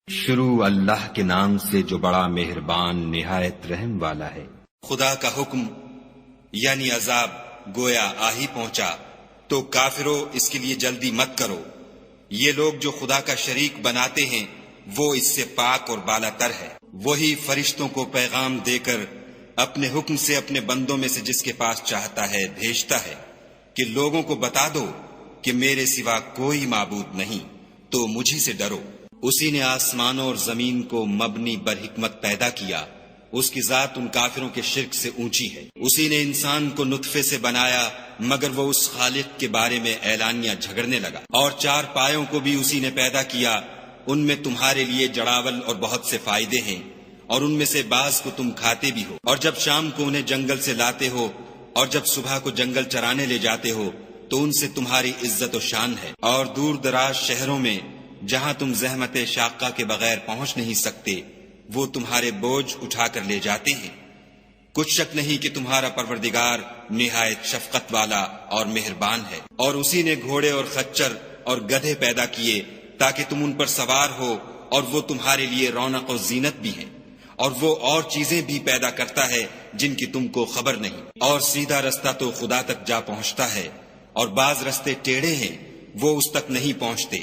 شروع اللہ کے نام سے جو بڑا مہربان نہایت رحم والا ہے۔ خدا کا حکم یعنی عذاب گویا آ ہی پہنچا تو کافروں اس کے لیے جلدی مت کرو۔ یہ لوگ جو خدا کا شریک بناتے ہیں وہ اس سے پاک اور بالا تر ہے۔ وہی فرشتوں کو پیغام دے کر اپنے حکم سے اپنے بندوں میں سے جس کے پاس چاہتا ہے بھیجتا ہے کہ لوگوں کو بتا دو کہ میرے سوا کوئی معبود نہیں، تو مجھی سے ڈرو۔ اسی نے آسمانوں اور زمین کو مبنی بر حکمت پیدا کیا، اس کی ذات ان کافروں کے شرک سے اونچی ہے۔ اسی نے انسان کو نطفے سے بنایا مگر وہ اس خالق کے بارے میں اعلانیہ جھگڑنے لگا۔ اور چار پایوں کو بھی اسی نے پیدا کیا، ان میں تمہارے لیے جڑاول اور بہت سے فائدے ہیں، اور ان میں سے بعض کو تم کھاتے بھی ہو۔ اور جب شام کو انہیں جنگل سے لاتے ہو اور جب صبح کو جنگل چرانے لے جاتے ہو تو ان سے تمہاری عزت و شان ہے۔ اور دور دراز شہروں میں جہاں تم زحمت شاقہ کے بغیر پہنچ نہیں سکتے وہ تمہارے بوجھ اٹھا کر لے جاتے ہیں۔ کچھ شک نہیں کہ تمہارا پروردگار نہایت شفقت والا اور مہربان ہے۔ اور اسی نے گھوڑے اور خچر اور گدھے پیدا کیے تاکہ تم ان پر سوار ہو، اور وہ تمہارے لیے رونق و زینت بھی ہیں۔ اور وہ اور چیزیں بھی پیدا کرتا ہے جن کی تم کو خبر نہیں۔ اور سیدھا رستہ تو خدا تک جا پہنچتا ہے، اور بعض رستے ٹیڑھے ہیں وہ اس تک نہیں پہنچتے،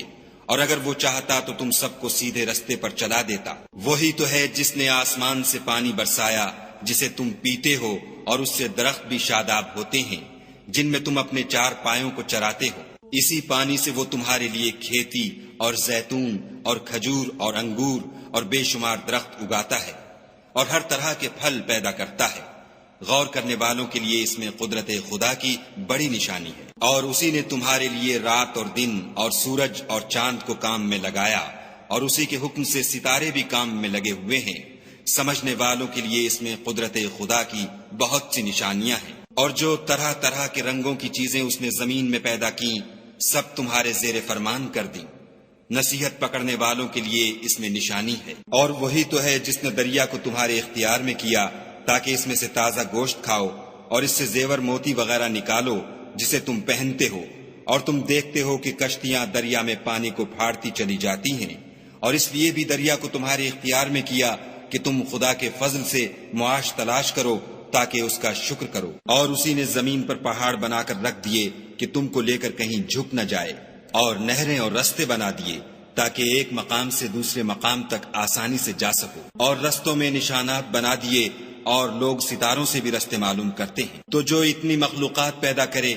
اور اگر وہ چاہتا تو تم سب کو سیدھے رستے پر چلا دیتا۔ وہی تو ہے جس نے آسمان سے پانی برسایا جسے تم پیتے ہو، اور اس سے درخت بھی شاداب ہوتے ہیں جن میں تم اپنے چار پایوں کو چراتے ہو۔ اسی پانی سے وہ تمہارے لیے کھیتی اور زیتون اور کھجور اور انگور اور بے شمار درخت اگاتا ہے، اور ہر طرح کے پھل پیدا کرتا ہے۔ غور کرنے والوں کے لیے اس میں قدرت خدا کی بڑی نشانی ہے۔ اور اسی نے تمہارے لیے رات اور دن اور سورج اور چاند کو کام میں لگایا، اور اسی کے حکم سے ستارے بھی کام میں لگے ہوئے ہیں۔ سمجھنے والوں کے لیے اس میں قدرت خدا کی بہت سی نشانیاں ہیں۔ اور جو طرح طرح کے رنگوں کی چیزیں اس نے زمین میں پیدا کی سب تمہارے زیر فرمان کر دیں۔ نصیحت پکڑنے والوں کے لیے اس میں نشانی ہے۔ اور وہی تو ہے جس نے دریا کو تمہارے اختیار میں کیا تاکہ اس میں سے تازہ گوشت کھاؤ اور اس سے زیور موتی وغیرہ نکالو جسے تم پہنتے ہو، اور تم دیکھتے ہو کہ کشتیاں دریا میں پانی کو پھاڑتی چلی جاتی ہیں۔ اور اس لیے بھی دریا کو تمہارے اختیار میں کیا کہ تم خدا کے فضل سے معاش تلاش کرو تاکہ اس کا شکر کرو۔ اور اسی نے زمین پر پہاڑ بنا کر رکھ دیے کہ تم کو لے کر کہیں جھک نہ جائے، اور نہریں اور رستے بنا دیے تاکہ ایک مقام سے دوسرے مقام تک آسانی سے جا سکو۔ اور رستوں میں نشانات بنا دیے، اور لوگ ستاروں سے بھی رستے معلوم کرتے ہیں۔ تو جو اتنی مخلوقات پیدا کرے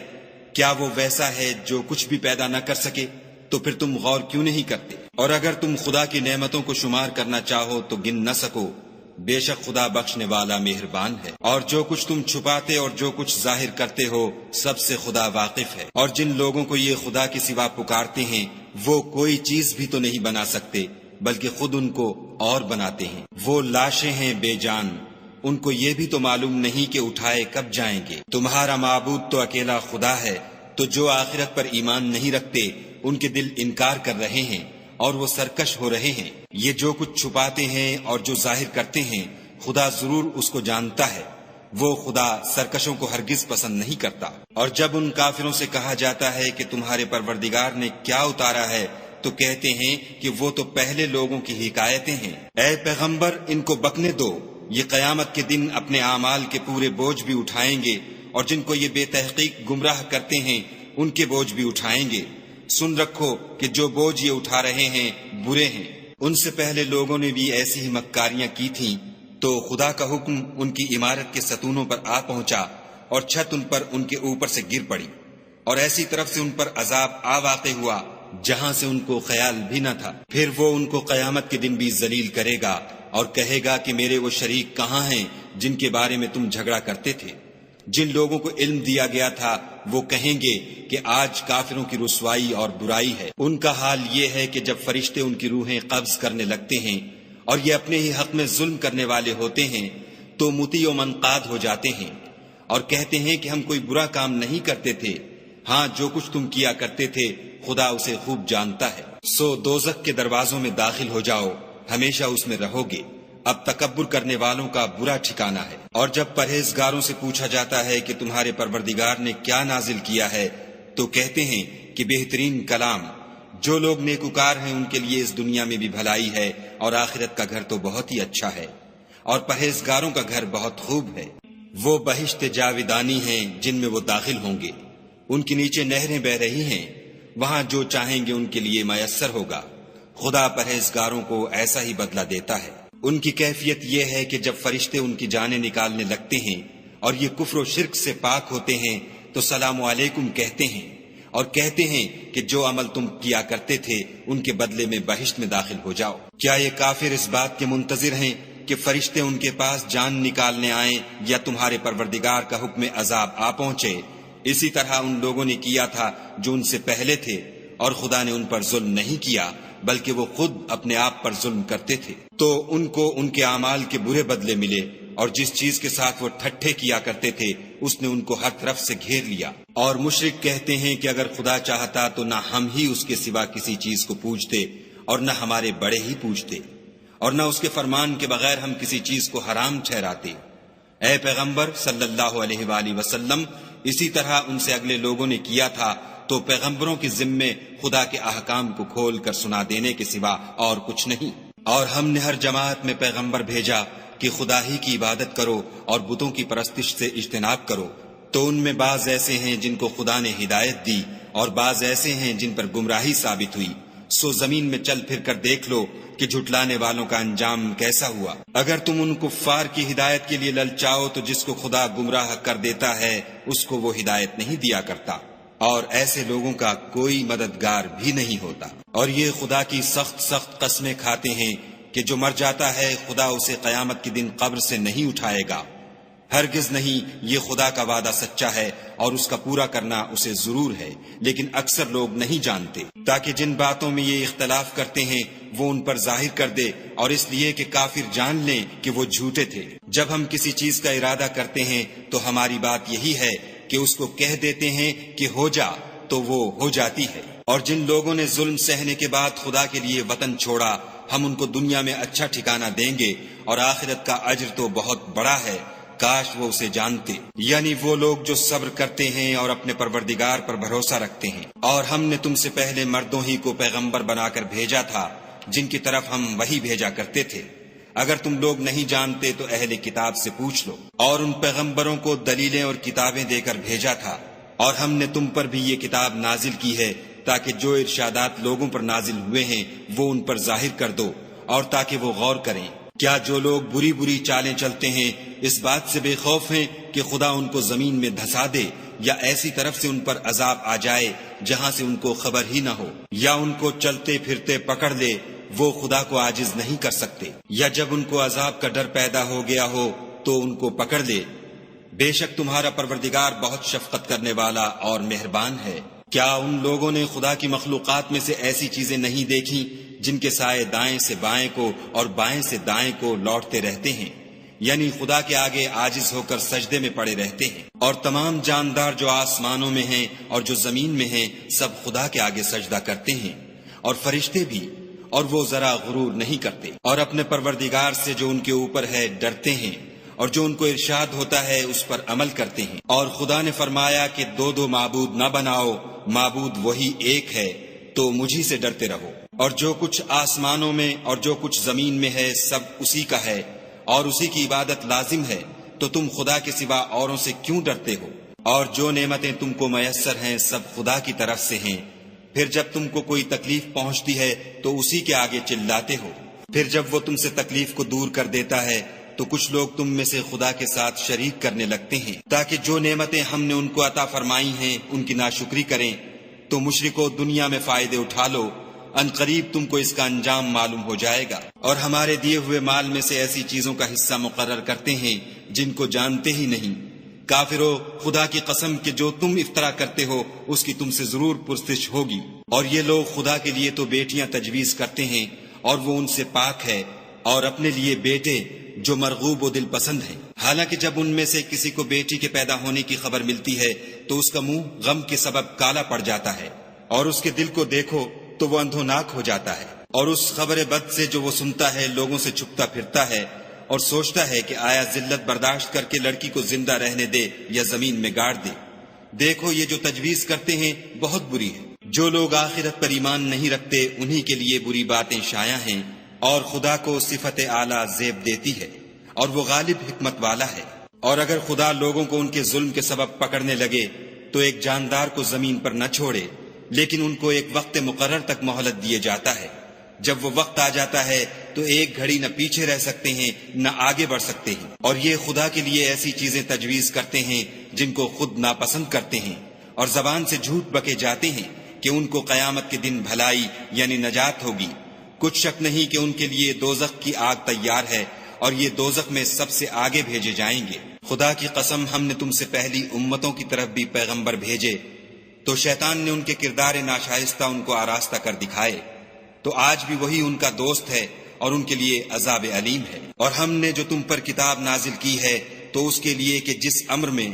کیا وہ ویسا ہے جو کچھ بھی پیدا نہ کر سکے؟ تو پھر تم غور کیوں نہیں کرتے؟ اور اگر تم خدا کی نعمتوں کو شمار کرنا چاہو تو گن نہ سکو، بے شک خدا بخشنے والا مہربان ہے۔ اور جو کچھ تم چھپاتے اور جو کچھ ظاہر کرتے ہو سب سے خدا واقف ہے۔ اور جن لوگوں کو یہ خدا کے سوا پکارتے ہیں وہ کوئی چیز بھی تو نہیں بنا سکتے بلکہ خود ان کو اور بناتے ہیں۔ وہ لاشیں ہیں بے جان، ان کو یہ بھی تو معلوم نہیں کہ اٹھائے کب جائیں گے۔ تمہارا معبود تو اکیلا خدا ہے، تو جو آخرت پر ایمان نہیں رکھتے ان کے دل انکار کر رہے ہیں اور وہ سرکش ہو رہے ہیں۔ یہ جو کچھ چھپاتے ہیں اور جو ظاہر کرتے ہیں خدا ضرور اس کو جانتا ہے۔ وہ خدا سرکشوں کو ہرگز پسند نہیں کرتا۔ اور جب ان کافروں سے کہا جاتا ہے کہ تمہارے پروردگار نے کیا اتارا ہے تو کہتے ہیں کہ وہ تو پہلے لوگوں کی حکایتیں ہیں۔ اے پیغمبر ان کو بکنے دو، یہ قیامت کے دن اپنے اعمال کے پورے بوجھ بھی اٹھائیں گے، اور جن کو یہ بے تحقیق گمراہ کرتے ہیں ان کے بوجھ بھی اٹھائیں گے۔ سن رکھو کہ جو بوجھ یہ اٹھا رہے ہیں برے ہیں۔ ان سے پہلے لوگوں نے بھی ایسی ہی مکاریاں کی تھیں، تو خدا کا حکم ان کی عمارت کے ستونوں پر آ پہنچا اور چھت ان پر ان کے اوپر سے گر پڑی، اور ایسی طرف سے ان پر عذاب آ واقع ہوا جہاں سے ان کو خیال بھی نہ تھا۔ پھر وہ ان کو قیامت کے دن بھی ذلیل کرے گا اور کہے گا کہ میرے وہ شریک کہاں ہیں جن کے بارے میں تم جھگڑا کرتے تھے؟ جن لوگوں کو علم دیا گیا تھا وہ کہیں گے کہ آج کافروں کی رسوائی اور برائی ہے۔ ان کا حال یہ ہے کہ جب فرشتے ان کی روحیں قبض کرنے لگتے ہیں اور یہ اپنے ہی حق میں ظلم کرنے والے ہوتے ہیں تو مطیع و منقاد ہو جاتے ہیں اور کہتے ہیں کہ ہم کوئی برا کام نہیں کرتے تھے، ہاں جو کچھ تم کیا کرتے تھے خدا اسے خوب جانتا ہے۔ سو دوزخ کے دروازوں میں داخل ہو جاؤ، ہمیشہ اس میں رہو گے۔ اب تکبر کرنے والوں کا برا ٹھکانہ ہے۔ اور جب پرہیزگاروں سے پوچھا جاتا ہے کہ تمہارے پروردگار نے کیا نازل کیا ہے تو کہتے ہیں کہ بہترین کلام جو لوگ نیکوکار ہیں ان کے لیے اس دنیا میں بھی بھلائی ہے اور آخرت کا گھر تو بہت ہی اچھا ہے، اور پرہیزگاروں کا گھر بہت خوب ہے۔ وہ بہشت جاویدانی ہیں جن میں وہ داخل ہوں گے، ان کے نیچے نہریں بہ رہی ہیں، وہاں جو چاہیں گے ان کے لیے میسر ہوگا۔ خدا پرہیزگاروں کو ایسا ہی بدلہ دیتا ہے۔ ان کی کیفیت یہ ہے کہ جب فرشتے ان کی جانیں نکالنے لگتے ہیں اور یہ کفر و شرک سے پاک ہوتے ہیں تو سلام علیکم کہتے ہیں اور کہتے ہیں کہ جو عمل تم کیا کرتے تھے ان کے بدلے میں بہشت میں داخل ہو جاؤ۔ کیا یہ کافر اس بات کے منتظر ہیں کہ فرشتے ان کے پاس جان نکالنے آئیں یا تمہارے پروردگار کا حکم عذاب آ پہنچے؟ اسی طرح ان لوگوں نے کیا تھا جو ان سے پہلے تھے، اور خدا نے ان پر ظلم نہیں کیا بلکہ وہ خود اپنے آپ پر ظلم کرتے تھے۔ تو ان کو ان کے اعمال کے برے بدلے ملے، اور جس چیز کے ساتھ وہ ٹھٹھے کیا کرتے تھے اس نے ان کو ہر طرف سے گھیر لیا۔ اور مشرک کہتے ہیں کہ اگر خدا چاہتا تو نہ ہم ہی اس کے سوا کسی چیز کو پوجتے اور نہ ہمارے بڑے ہی پوجتے، اور نہ اس کے فرمان کے بغیر ہم کسی چیز کو حرام ٹھہراتے۔ اے پیغمبر صلی اللہ علیہ وآلہ وسلم، اسی طرح ان سے اگلے لوگوں نے کیا تھا، تو پیغمبروں کے ذمے خدا کے احکام کو کھول کر سنا دینے کے سوا اور کچھ نہیں۔ اور ہم نے ہر جماعت میں پیغمبر بھیجا کہ خدا ہی کی عبادت کرو اور بتوں کی پرستش سے اجتناب کرو، تو ان میں بعض ایسے ہیں جن کو خدا نے ہدایت دی اور بعض ایسے ہیں جن پر گمراہی ثابت ہوئی۔ سو زمین میں چل پھر کر دیکھ لو کہ جھٹلانے والوں کا انجام کیسا ہوا۔ اگر تم ان کفار کی ہدایت کے لیے للچاؤ تو جس کو خدا گمراہ کر دیتا ہے اس کو وہ ہدایت نہیں دیا کرتا، اور ایسے لوگوں کا کوئی مددگار بھی نہیں ہوتا۔ اور یہ خدا کی سخت سخت قسمیں کھاتے ہیں کہ جو مر جاتا ہے خدا اسے قیامت کے دن قبر سے نہیں اٹھائے گا۔ ہرگز نہیں، یہ خدا کا وعدہ سچا ہے اور اس کا پورا کرنا اسے ضرور ہے، لیکن اکثر لوگ نہیں جانتے، تاکہ جن باتوں میں یہ اختلاف کرتے ہیں وہ ان پر ظاہر کر دے، اور اس لیے کہ کافر جان لیں کہ وہ جھوٹے تھے۔ جب ہم کسی چیز کا ارادہ کرتے ہیں تو ہماری بات یہی ہے کہ اس کو کہہ دیتے ہیں کہ ہو جا، تو وہ ہو جاتی ہے۔ اور جن لوگوں نے ظلم سہنے کے بعد خدا کے لیے وطن چھوڑا، ہم ان کو دنیا میں اچھا ٹھکانہ دیں گے، اور آخرت کا اجر تو بہت بڑا ہے، کاش وہ اسے جانتے۔ یعنی وہ لوگ جو صبر کرتے ہیں اور اپنے پروردگار پر بھروسہ رکھتے ہیں۔ اور ہم نے تم سے پہلے مردوں ہی کو پیغمبر بنا کر بھیجا تھا جن کی طرف ہم وحی بھیجا کرتے تھے۔ اگر تم لوگ نہیں جانتے تو اہل کتاب سے پوچھ لو۔ اور ان پیغمبروں کو دلیلیں اور کتابیں دے کر بھیجا تھا، اور ہم نے تم پر بھی یہ کتاب نازل کی ہے تاکہ جو ارشادات لوگوں پر نازل ہوئے ہیں وہ ان پر ظاہر کر دو، اور تاکہ وہ غور کریں۔ کیا جو لوگ بری بری چالیں چلتے ہیں اس بات سے بے خوف ہیں کہ خدا ان کو زمین میں دھسا دے، یا ایسی طرف سے ان پر عذاب آ جائے جہاں سے ان کو خبر ہی نہ ہو، یا ان کو چلتے پھرتے پکڑ لے؟ وہ خدا کو عاجز نہیں کر سکتے۔ یا جب ان کو عذاب کا ڈر پیدا ہو گیا ہو تو ان کو پکڑ لے۔ بے شک تمہارا پروردگار بہت شفقت کرنے والا اور مہربان ہے۔ کیا ان لوگوں نے خدا کی مخلوقات میں سے ایسی چیزیں نہیں دیکھی جن کے سائے دائیں سے بائیں کو اور بائیں سے دائیں کو لوٹتے رہتے ہیں؟ یعنی خدا کے آگے عاجز ہو کر سجدے میں پڑے رہتے ہیں۔ اور تمام جاندار جو آسمانوں میں ہیں اور جو زمین میں ہیں سب خدا کے آگے سجدہ کرتے ہیں، اور فرشتے بھی، اور وہ ذرا غرور نہیں کرتے، اور اپنے پروردگار سے جو ان کے اوپر ہے ڈرتے ہیں، اور جو ان کو ارشاد ہوتا ہے اس پر عمل کرتے ہیں۔ اور خدا نے فرمایا کہ دو دو معبود نہ بناؤ، معبود وہی ایک ہے، تو مجھی سے ڈرتے رہو۔ اور جو کچھ آسمانوں میں اور جو کچھ زمین میں ہے سب اسی کا ہے، اور اسی کی عبادت لازم ہے، تو تم خدا کے سوا اوروں سے کیوں ڈرتے ہو؟ اور جو نعمتیں تم کو میسر ہیں سب خدا کی طرف سے ہیں۔ پھر جب تم کو کوئی تکلیف پہنچتی ہے تو اسی کے آگے چلاتے ہو، پھر جب وہ تم سے تکلیف کو دور کر دیتا ہے تو کچھ لوگ تم میں سے خدا کے ساتھ شریک کرنے لگتے ہیں تاکہ جو نعمتیں ہم نے ان کو عطا فرمائی ہیں ان کی ناشکری کریں۔ تو مشرکو دنیا میں فائدے اٹھا لو، ان قریب تم کو اس کا انجام معلوم ہو جائے گا۔ اور ہمارے دیے ہوئے مال میں سے ایسی چیزوں کا حصہ مقرر کرتے ہیں جن کو جانتے ہی نہیں۔ کافرو، خدا کی قسم کہ جو تم افطرا کرتے ہو اس کی تم سے ضرور پرسش ہوگی۔ اور یہ لوگ خدا کے لیے تو بیٹیاں تجویز کرتے ہیں اور وہ ان سے پاک ہے، اور اپنے لیے بیٹے جو مرغوب و دل پسند ہیں۔ حالانکہ جب ان میں سے کسی کو بیٹی کے پیدا ہونے کی خبر ملتی ہے تو اس کا منہ غم کے سبب کالا پڑ جاتا ہے، اور اس کے دل کو دیکھو تو وہ اندھوناک ہو جاتا ہے، اور اس خبر بد سے جو وہ سنتا ہے لوگوں سے چھپتا پھرتا ہے اور سوچتا ہے کہ آیا ذلت برداشت کر کے لڑکی کو زندہ رہنے دے یا زمین میں گاڑ دے۔ دیکھو یہ جو تجویز کرتے ہیں بہت بری ہے۔ جو لوگ آخرت پر ایمان نہیں رکھتے انہی کے لیے بری باتیں شائع ہیں، اور خدا کو صفت اعلیٰ زیب دیتی ہے، اور وہ غالب حکمت والا ہے۔ اور اگر خدا لوگوں کو ان کے ظلم کے سبب پکڑنے لگے تو ایک جاندار کو زمین پر نہ چھوڑے، لیکن ان کو ایک وقت مقرر تک مہلت دیے جاتا ہے۔ جب وہ وقت آ جاتا ہے تو ایک گھڑی نہ پیچھے رہ سکتے ہیں نہ آگے بڑھ سکتے ہیں، اور یہ خدا کے لیے ایسی چیزیں تجویز کرتے ہیں جن کو خود ناپسند کرتے ہیں، اور زبان سے جھوٹ بکے جاتے ہیں کہ ان کو قیامت کے دن بھلائی یعنی نجات ہوگی۔ کچھ شک نہیں کہ ان کے لیے دوزخ کی آگ تیار ہے، اور یہ دوزخ میں سب سے آگے بھیجے جائیں گے۔ خدا کی قسم، ہم نے تم سے پہلی امتوں کی طرف بھی پیغمبر بھیجے، تو شیطان نے ان کے کردار ناشائستہ ان کو آراستہ کر دکھائے، تو آج بھی وہی ان کا دوست ہے اور ان کے لیے عذاب علیم ہے۔ اور ہم نے جو تم پر کتاب نازل کی ہے تو اس کے لیے کہ جس امر میں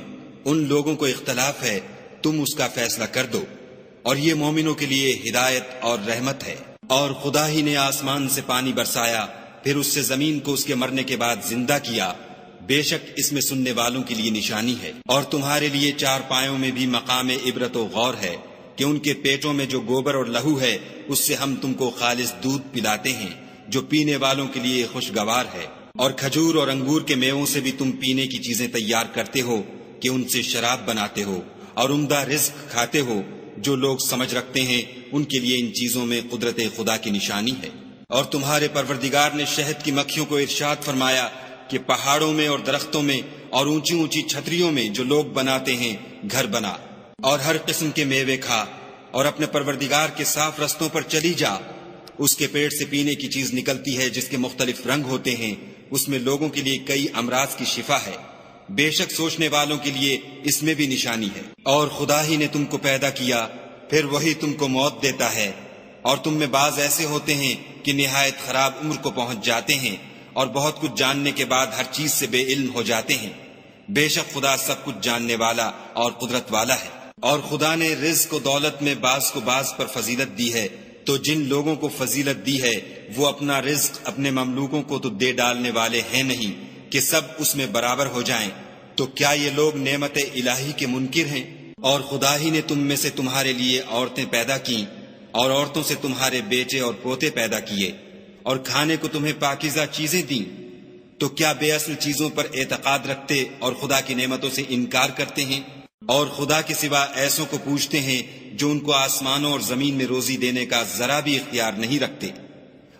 ان لوگوں کو اختلاف ہے تم اس کا فیصلہ کر دو، اور یہ مومنوں کے لیے ہدایت اور رحمت ہے۔ اور خدا ہی نے آسمان سے پانی برسایا، پھر اس سے زمین کو اس کے مرنے کے بعد زندہ کیا، بے شک اس میں سننے والوں کے لیے نشانی ہے۔ اور تمہارے لیے چار پایوں میں بھی مقام عبرت و غور ہے کہ ان کے پیٹوں میں جو گوبر اور لہو ہے اس سے ہم تم کو خالص دودھ پلاتے ہیں جو پینے والوں کے لیے خوشگوار ہے، اور کھجور اور انگور کے میووں سے بھی تم پینے کی چیزیں تیار کرتے ہو کہ ان سے شراب بناتے ہو، اور عمدہ رزق کھاتے ہو۔ جو لوگ سمجھ رکھتے ہیں ان کے لیے ان چیزوں میں قدرت خدا کی نشانی ہے۔ اور تمہارے پروردگار نے شہد کی مکھیوں کو ارشاد فرمایا کہ پہاڑوں میں اور درختوں میں اور اونچی اونچی چھتریوں میں جو لوگ بناتے ہیں گھر بنا، اور ہر قسم کے میوے کھا، اور اپنے پروردگار کے صاف رستوں پر چلی جا۔ اس کے پیٹ سے پینے کی چیز نکلتی ہے جس کے مختلف رنگ ہوتے ہیں، اس میں لوگوں کے لیے کئی امراض کی شفا ہے، بے شک سوچنے والوں کے لیے اس میں بھی نشانی ہے۔ اور خدا ہی نے تم کو پیدا کیا، پھر وہی تم کو موت دیتا ہے، اور تم میں بعض ایسے ہوتے ہیں کہ نہایت خراب عمر کو پہنچ جاتے ہیں، اور بہت کچھ جاننے کے بعد ہر چیز سے بے علم ہو جاتے ہیں۔ بے شک خدا سب کچھ جاننے والا اور قدرت والا ہے۔ اور خدا نے رزق و دولت میں بعض کو بعض پر فضیلت دی ہے، تو جن لوگوں کو فضیلت دی ہے وہ اپنا رزق اپنے مملوکوں کو تو دے ڈالنے والے ہیں نہیں کہ سب اس میں برابر ہو جائیں۔ تو کیا یہ لوگ نعمت الہی کے منکر ہیں؟ اور خدا ہی نے تم میں سے تمہارے لیے عورتیں پیدا کیں، اور عورتوں سے تمہارے بیٹے اور پوتے پیدا کیے، اور کھانے کو تمہیں پاکیزہ چیزیں دیں۔ تو کیا بے اصل چیزوں پر اعتقاد رکھتے اور خدا کی نعمتوں سے انکار کرتے ہیں؟ اور خدا کے سوا ایسوں کو پوچھتے ہیں جو ان کو آسمانوں اور زمین میں روزی دینے کا ذرا بھی اختیار نہیں رکھتے،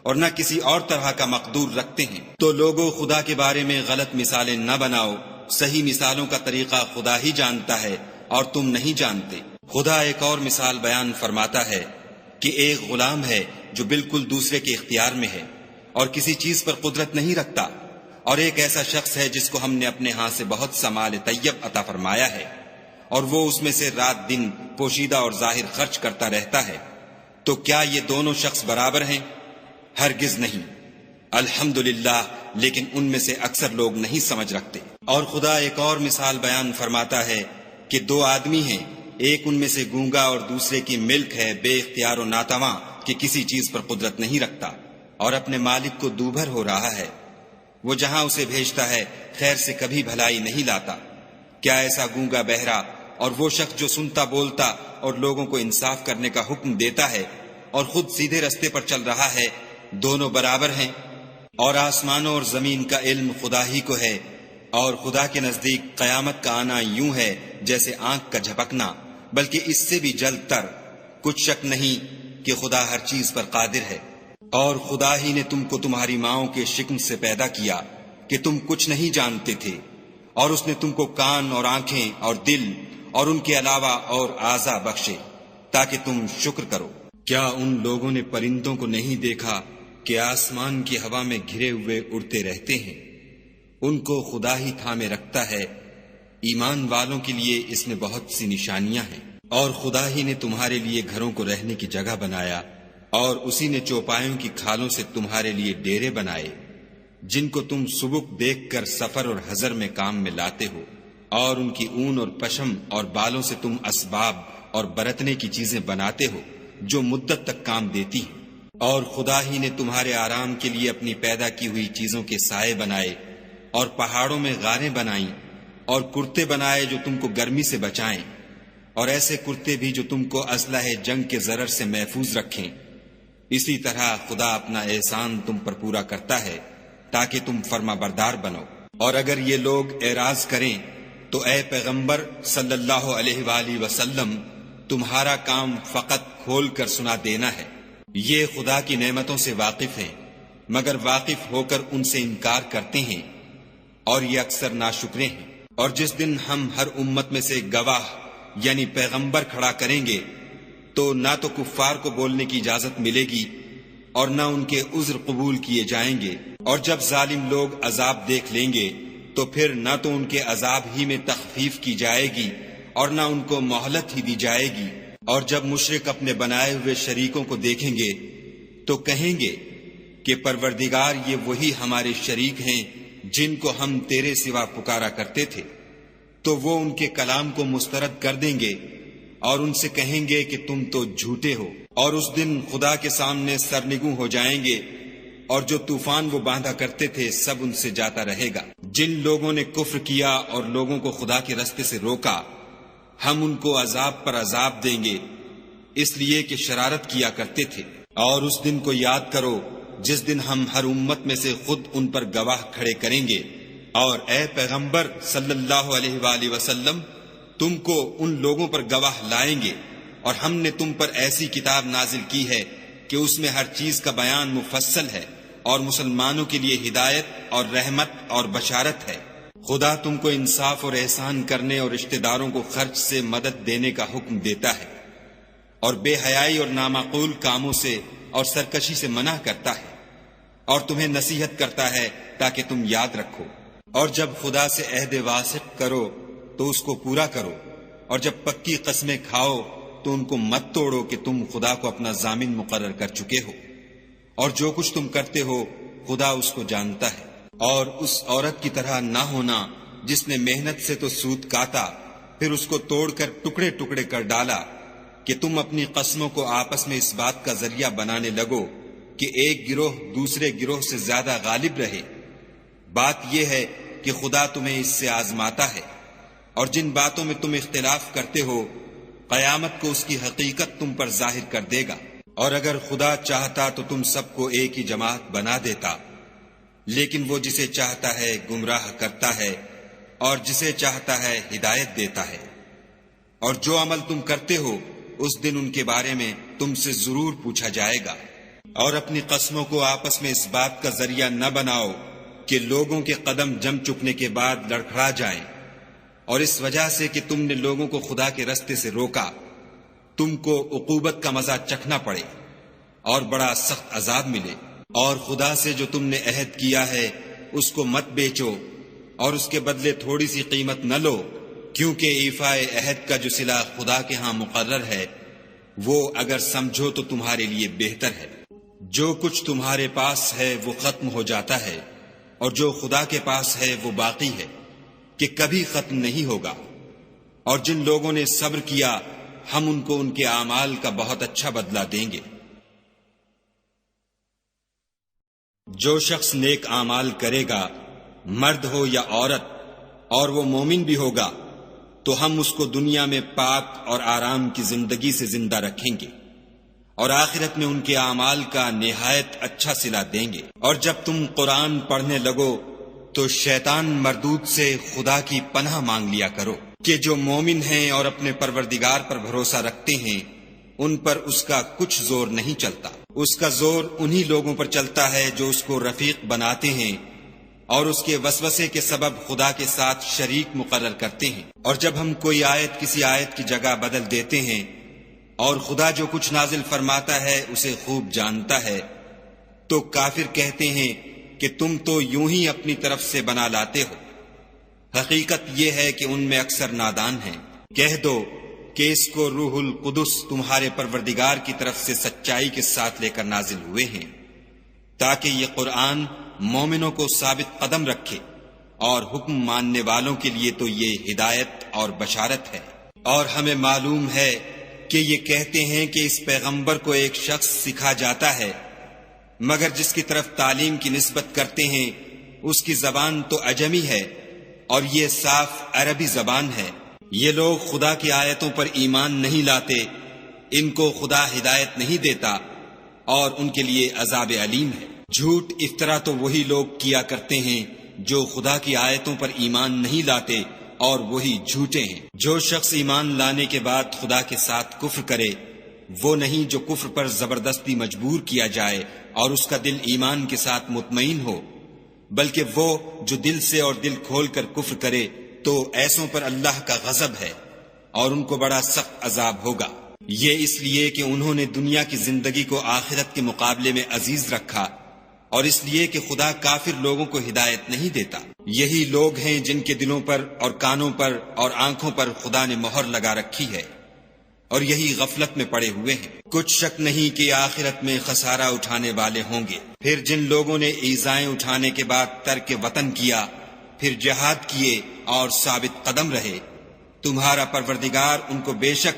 اور نہ کسی اور طرح کا مقدور رکھتے ہیں۔ تو لوگوں، خدا کے بارے میں غلط مثالیں نہ بناؤ، صحیح مثالوں کا طریقہ خدا ہی جانتا ہے اور تم نہیں جانتے۔ خدا ایک اور مثال بیان فرماتا ہے کہ ایک غلام ہے جو بالکل دوسرے کے اختیار میں ہے اور کسی چیز پر قدرت نہیں رکھتا، اور ایک ایسا شخص ہے جس کو ہم نے اپنے ہاں سے بہت سا مال طیب عطا فرمایا ہے، اور وہ اس میں سے رات دن پوشیدہ اور ظاہر خرچ کرتا رہتا ہے۔ تو کیا یہ دونوں شخص برابر ہیں؟ ہرگز نہیں۔ الحمدللہ، لیکن ان میں سے اکثر لوگ نہیں سمجھ رکھتے۔ اور خدا ایک اور مثال بیان فرماتا ہے کہ دو آدمی ہیں، ایک ان میں سے گونگا اور دوسرے کی ملک ہے، بے اختیار و ناتواں کہ کسی چیز پر قدرت نہیں رکھتا، اور اپنے مالک کو دوبھر ہو رہا ہے۔ وہ جہاں اسے بھیجتا ہے خیر سے کبھی بھلائی نہیں لاتا۔ کیا ایسا گونگا بہرا اور وہ شخص جو سنتا بولتا اور لوگوں کو انصاف کرنے کا حکم دیتا ہے اور خود سیدھے رستے پر چل رہا ہے، دونوں برابر ہیں؟ اور آسمانوں اور زمین کا علم خدا ہی کو ہے، اور خدا کے نزدیک قیامت کا آنا یوں ہے جیسے آنکھ کا جھپکنا، بلکہ اس سے بھی جلد تر۔ کچھ شک نہیں کہ خدا ہر چیز پر قادر ہے۔ اور خدا ہی نے تم کو تمہاری ماؤں کے شکم سے پیدا کیا کہ تم کچھ نہیں جانتے تھے، اور اس نے تم کو کان اور آنکھیں اور دل اور ان کے علاوہ اور اعضاء بخشے تاکہ تم شکر کرو۔ کیا ان لوگوں نے پرندوں کو نہیں دیکھا کہ آسمان کی ہوا میں گھرے ہوئے اڑتے رہتے ہیں؟ ان کو خدا ہی تھامے رکھتا ہے۔ ایمان والوں کے لیے اس میں بہت سی نشانیاں ہیں۔ اور خدا ہی نے تمہارے لیے گھروں کو رہنے کی جگہ بنایا، اور اسی نے چوپایوں کی کھالوں سے تمہارے لیے ڈیرے بنائے جن کو تم سبک دیکھ کر سفر اور حضر میں کام میں لاتے ہو، اور ان کی اون اور پشم اور بالوں سے تم اسباب اور برتنے کی چیزیں بناتے ہو جو مدت تک کام دیتی ہیں۔ اور خدا ہی نے تمہارے آرام کے لیے اپنی پیدا کی ہوئی چیزوں کے سائے بنائے، اور پہاڑوں میں غاریں بنائیں، اور کرتے بنائے جو تم کو گرمی سے بچائیں، اور ایسے کرتے بھی جو تم کو اسلحہ جنگ کے ضرر سے محفوظ رکھیں۔ اسی طرح خدا اپنا احسان تم پر پورا کرتا ہے تاکہ تم فرما بردار بنو۔ اور اگر یہ لوگ اعراض کریں تو اے پیغمبر صلی اللہ علیہ وآلہ وسلم، تمہارا کام فقط کھول کر سنا دینا ہے۔ یہ خدا کی نعمتوں سے واقف ہیں، مگر واقف ہو کر ان سے انکار کرتے ہیں، اور یہ اکثر ناشکرے ہیں۔ اور جس دن ہم ہر امت میں سے گواہ یعنی پیغمبر کھڑا کریں گے تو نہ تو کفار کو بولنے کی اجازت ملے گی اور نہ ان کے عذر قبول کیے جائیں گے۔ اور جب ظالم لوگ عذاب دیکھ لیں گے تو پھر نہ تو ان کے عذاب ہی میں تخفیف کی جائے گی اور نہ ان کو مہلت ہی دی جائے گی۔ اور جب مشرک اپنے بنائے ہوئے شریکوں کو دیکھیں گے تو کہیں گے کہ پروردگار، یہ وہی ہمارے شریک ہیں جن کو ہم تیرے سوا پکارا کرتے تھے۔ تو وہ ان کے کلام کو مسترد کر دیں گے اور ان سے کہیں گے کہ تم تو جھوٹے ہو۔ اور اس دن خدا کے سامنے سرنگوں ہو جائیں گے، اور جو طوفان وہ باندھا کرتے تھے سب ان سے جاتا رہے گا۔ جن لوگوں نے کفر کیا اور لوگوں کو خدا کے رستے سے روکا، ہم ان کو عذاب پر عذاب دیں گے، اس لیے کہ شرارت کیا کرتے تھے۔ اور اس دن کو یاد کرو جس دن ہم ہر امت میں سے خود ان پر گواہ کھڑے کریں گے۔ اور اے پیغمبر صلی اللہ علیہ وآلہ وسلم، تم کو ان لوگوں پر گواہ لائیں گے، اور ہم نے تم پر ایسی کتاب نازل کی ہے کہ اس میں ہر چیز کا بیان مفصل ہے، اور مسلمانوں کے لیے ہدایت اور رحمت اور بشارت ہے۔ خدا تم کو انصاف اور احسان کرنے اور رشتہ داروں کو خرچ سے مدد دینے کا حکم دیتا ہے، اور بے حیائی اور نامعقول کاموں سے اور سرکشی سے منع کرتا ہے، اور تمہیں نصیحت کرتا ہے تاکہ تم یاد رکھو۔ اور جب خدا سے عہد واثق کرو تو اس کو پورا کرو، اور جب پکی قسمیں کھاؤ تو ان کو مت توڑو کہ تم خدا کو اپنا ضامن مقرر کر چکے ہو، اور جو کچھ تم کرتے ہو خدا اس کو جانتا ہے۔ اور اس عورت کی طرح نہ ہونا جس نے محنت سے تو سود کاتا، پھر اس کو توڑ کر ٹکڑے ٹکڑے کر ڈالا، کہ تم اپنی قسموں کو آپس میں اس بات کا ذریعہ بنانے لگو کہ ایک گروہ دوسرے گروہ سے زیادہ غالب رہے۔ بات یہ ہے کہ خدا تمہیں اس سے آزماتا ہے، اور جن باتوں میں تم اختلاف کرتے ہو قیامت کو اس کی حقیقت تم پر ظاہر کر دے گا۔ اور اگر خدا چاہتا تو تم سب کو ایک ہی جماعت بنا دیتا، لیکن وہ جسے چاہتا ہے گمراہ کرتا ہے اور جسے چاہتا ہے ہدایت دیتا ہے۔ اور جو عمل تم کرتے ہو اس دن ان کے بارے میں تم سے ضرور پوچھا جائے گا۔ اور اپنی قسموں کو آپس میں اس بات کا ذریعہ نہ بناؤ کہ لوگوں کے قدم جم چکنے کے بعد لڑکھڑا جائیں، اور اس وجہ سے کہ تم نے لوگوں کو خدا کے رستے سے روکا تم کو عقوبت کا مزہ چکھنا پڑے اور بڑا سخت عذاب ملے۔ اور خدا سے جو تم نے عہد کیا ہے اس کو مت بیچو، اور اس کے بدلے تھوڑی سی قیمت نہ لو، کیونکہ ایفاء عہد کا جو صلہ خدا کے ہاں مقرر ہے وہ اگر سمجھو تو تمہارے لیے بہتر ہے۔ جو کچھ تمہارے پاس ہے وہ ختم ہو جاتا ہے، اور جو خدا کے پاس ہے وہ باقی ہے کہ کبھی ختم نہیں ہوگا۔ اور جن لوگوں نے صبر کیا ہم ان کو ان کے اعمال کا بہت اچھا بدلہ دیں گے۔ جو شخص نیک اعمال کرے گا، مرد ہو یا عورت، اور وہ مومن بھی ہوگا، تو ہم اس کو دنیا میں پاک اور آرام کی زندگی سے زندہ رکھیں گے، اور آخرت میں ان کے اعمال کا نہایت اچھا صلہ دیں گے۔ اور جب تم قرآن پڑھنے لگو تو شیطان مردود سے خدا کی پناہ مانگ لیا کرو کہ جو مومن ہیں اور اپنے پروردگار پر بھروسہ رکھتے ہیں ان پر اس کا کچھ زور نہیں چلتا۔ اس کا زور انہی لوگوں پر چلتا ہے جو اس کو رفیق بناتے ہیں اور اس کے وسوسے کے سبب خدا کے ساتھ شریک مقرر کرتے ہیں۔ اور جب ہم کوئی آیت کسی آیت کی جگہ بدل دیتے ہیں اور خدا جو کچھ نازل فرماتا ہے اسے خوب جانتا ہے، تو کافر کہتے ہیں کہ تم تو یوں ہی اپنی طرف سے بنا لاتے ہو۔ حقیقت یہ ہے کہ ان میں اکثر نادان ہیں۔ کہہ دو کہ اس کو روح القدس تمہارے پروردگار کی طرف سے سچائی کے ساتھ لے کر نازل ہوئے ہیں، تاکہ یہ قرآن مومنوں کو ثابت قدم رکھے، اور حکم ماننے والوں کے لیے تو یہ ہدایت اور بشارت ہے۔ اور ہمیں معلوم ہے کہ یہ کہتے ہیں کہ اس پیغمبر کو ایک شخص سکھا جاتا ہے، مگر جس کی طرف تعلیم کی نسبت کرتے ہیں اس کی زبان تو عجمی ہے اور یہ صاف عربی زبان ہے۔ یہ لوگ خدا کی آیتوں پر ایمان نہیں لاتے، ان کو خدا ہدایت نہیں دیتا اور ان کے لیے عذاب علیم ہے۔ جھوٹ افطرا تو وہی لوگ کیا کرتے ہیں جو خدا کی آیتوں پر ایمان نہیں لاتے اور وہی جھوٹے ہیں۔ جو شخص ایمان لانے کے بعد خدا کے ساتھ کفر کرے وہ نہیں جو کفر پر زبردستی مجبور کیا جائے اور اس کا دل ایمان کے ساتھ مطمئن ہو، بلکہ وہ جو دل سے اور دل کھول کر کفر کرے تو ایسوں پر اللہ کا غضب ہے اور ان کو بڑا سخت عذاب ہوگا۔ یہ اس لیے کہ انہوں نے دنیا کی زندگی کو آخرت کے مقابلے میں عزیز رکھا اور اس لیے کہ خدا کافر لوگوں کو ہدایت نہیں دیتا۔ یہی لوگ ہیں جن کے دلوں پر اور کانوں پر اور آنکھوں پر خدا نے مہر لگا رکھی ہے اور یہی غفلت میں پڑے ہوئے ہیں۔ کچھ شک نہیں کہ آخرت میں خسارہ اٹھانے والے ہوں گے۔ پھر جن لوگوں نے ایذائیں اٹھانے کے بعد ترک وطن کیا، پھر جہاد کیے اور ثابت قدم رہے، تمہارا پروردگار ان کو بے شک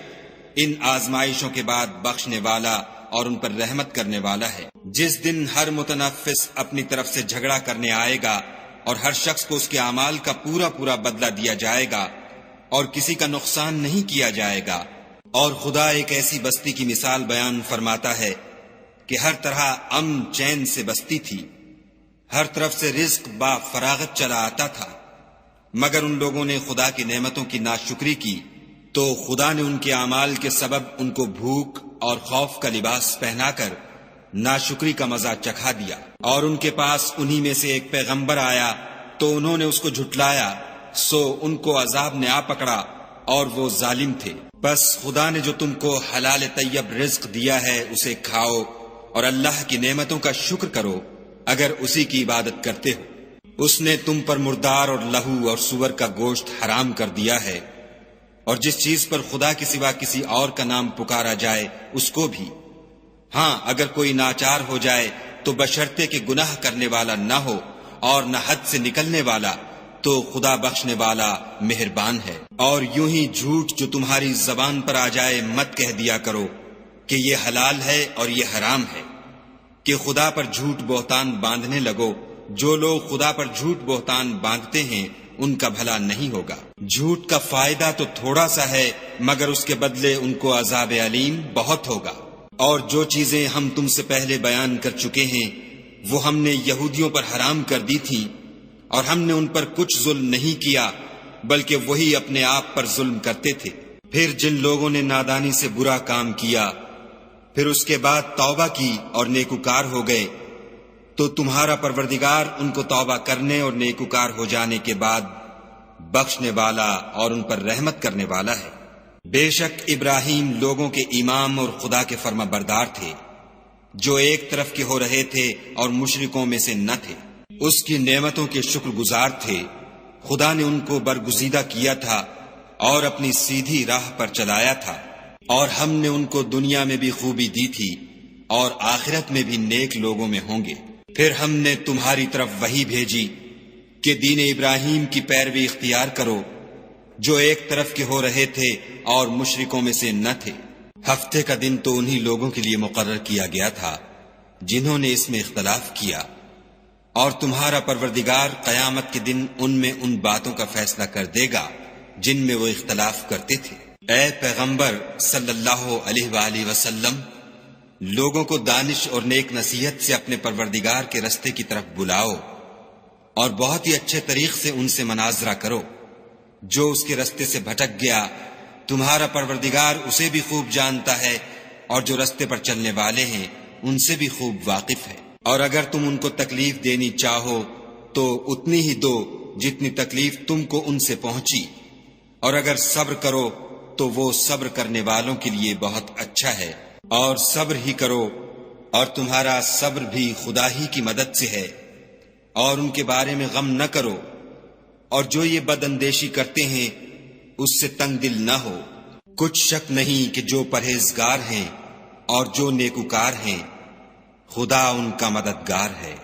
ان آزمائشوں کے بعد بخشنے والا اور ان پر رحمت کرنے والا ہے۔ جس دن ہر متنفس اپنی طرف سے جھگڑا کرنے آئے گا اور ہر شخص کو اس کے اعمال کا پورا پورا بدلہ دیا جائے گا اور کسی کا نقصان نہیں کیا جائے گا۔ اور خدا ایک ایسی بستی کی مثال بیان فرماتا ہے کہ ہر طرح امن چین سے بستی تھی، ہر طرف سے رزق با فراغت چلا آتا تھا، مگر ان لوگوں نے خدا کی نعمتوں کی ناشکری کی تو خدا نے ان کے اعمال کے سبب ان کو بھوک اور خوف کا لباس پہنا کر ناشکری کا مزہ چکھا دیا۔ اور ان کے پاس انہی میں سے ایک پیغمبر آیا تو انہوں نے اس کو جھٹلایا، سو ان کو عذاب نے آ پکڑا اور وہ ظالم تھے۔ بس خدا نے جو تم کو حلال طیب رزق دیا ہے اسے کھاؤ اور اللہ کی نعمتوں کا شکر کرو اگر اسی کی عبادت کرتے ہو۔ اس نے تم پر مردار اور لہو اور سور کا گوشت حرام کر دیا ہے، اور جس چیز پر خدا کے سوا کسی اور کا نام پکارا جائے اس کو بھی۔ ہاں اگر کوئی ناچار ہو جائے تو بشرطے کہ گناہ کرنے والا نہ ہو اور نہ حد سے نکلنے والا، تو خدا بخشنے والا مہربان ہے۔ اور یوں ہی جھوٹ جو تمہاری زبان پر آ جائے مت کہہ دیا کرو کہ یہ حلال ہے اور یہ حرام ہے، کہ خدا پر جھوٹ بہتان باندھنے لگو۔ جو لوگ خدا پر جھوٹ بہتان باندھتے ہیں ان کا بھلا نہیں ہوگا۔ جھوٹ کا فائدہ تو تھوڑا سا ہے مگر اس کے بدلے ان کو عذاب علیم بہت ہوگا۔ اور جو چیزیں ہم تم سے پہلے بیان کر چکے ہیں وہ ہم نے یہودیوں پر حرام کر دی تھیں، اور ہم نے ان پر کچھ ظلم نہیں کیا بلکہ وہی اپنے آپ پر ظلم کرتے تھے۔ پھر جن لوگوں نے نادانی سے برا کام کیا پھر اس کے بعد توبہ کی اور نیکوکار ہو گئے تو تمہارا پروردگار ان کو توبہ کرنے اور نیکوکار ہو جانے کے بعد بخشنے والا اور ان پر رحمت کرنے والا ہے۔ بے شک ابراہیم لوگوں کے امام اور خدا کے فرما بردار تھے، جو ایک طرف کے ہو رہے تھے اور مشرکوں میں سے نہ تھے۔ اس کی نعمتوں کے شکر گزار تھے۔ خدا نے ان کو برگزیدہ کیا تھا اور اپنی سیدھی راہ پر چلایا تھا، اور ہم نے ان کو دنیا میں بھی خوبی دی تھی اور آخرت میں بھی نیک لوگوں میں ہوں گے۔ پھر ہم نے تمہاری طرف وحی بھیجی کہ دین ابراہیم کی پیروی اختیار کرو، جو ایک طرف کے ہو رہے تھے اور مشرکوں میں سے نہ تھے۔ ہفتے کا دن تو انہی لوگوں کے لیے مقرر کیا گیا تھا جنہوں نے اس میں اختلاف کیا، اور تمہارا پروردگار قیامت کے دن ان میں ان باتوں کا فیصلہ کر دے گا جن میں وہ اختلاف کرتے تھے۔ اے پیغمبر صلی اللہ علیہ وآلہ وسلم، لوگوں کو دانش اور نیک نصیحت سے اپنے پروردگار کے رستے کی طرف بلاؤ اور بہت ہی اچھے طریق سے ان سے مناظرہ کرو۔ جو اس کے رستے سے بھٹک گیا تمہارا پروردگار اسے بھی خوب جانتا ہے، اور جو رستے پر چلنے والے ہیں ان سے بھی خوب واقف ہے۔ اور اگر تم ان کو تکلیف دینی چاہو تو اتنی ہی دو جتنی تکلیف تم کو ان سے پہنچی، اور اگر صبر کرو تو وہ صبر کرنے والوں کے لیے بہت اچھا ہے۔ اور صبر ہی کرو، اور تمہارا صبر بھی خدا ہی کی مدد سے ہے، اور ان کے بارے میں غم نہ کرو، اور جو یہ بد اندیشی کرتے ہیں اس سے تنگ دل نہ ہو۔ کچھ شک نہیں کہ جو پرہیزگار ہیں اور جو نیکوکار ہیں خدا ان کا مددگار ہے۔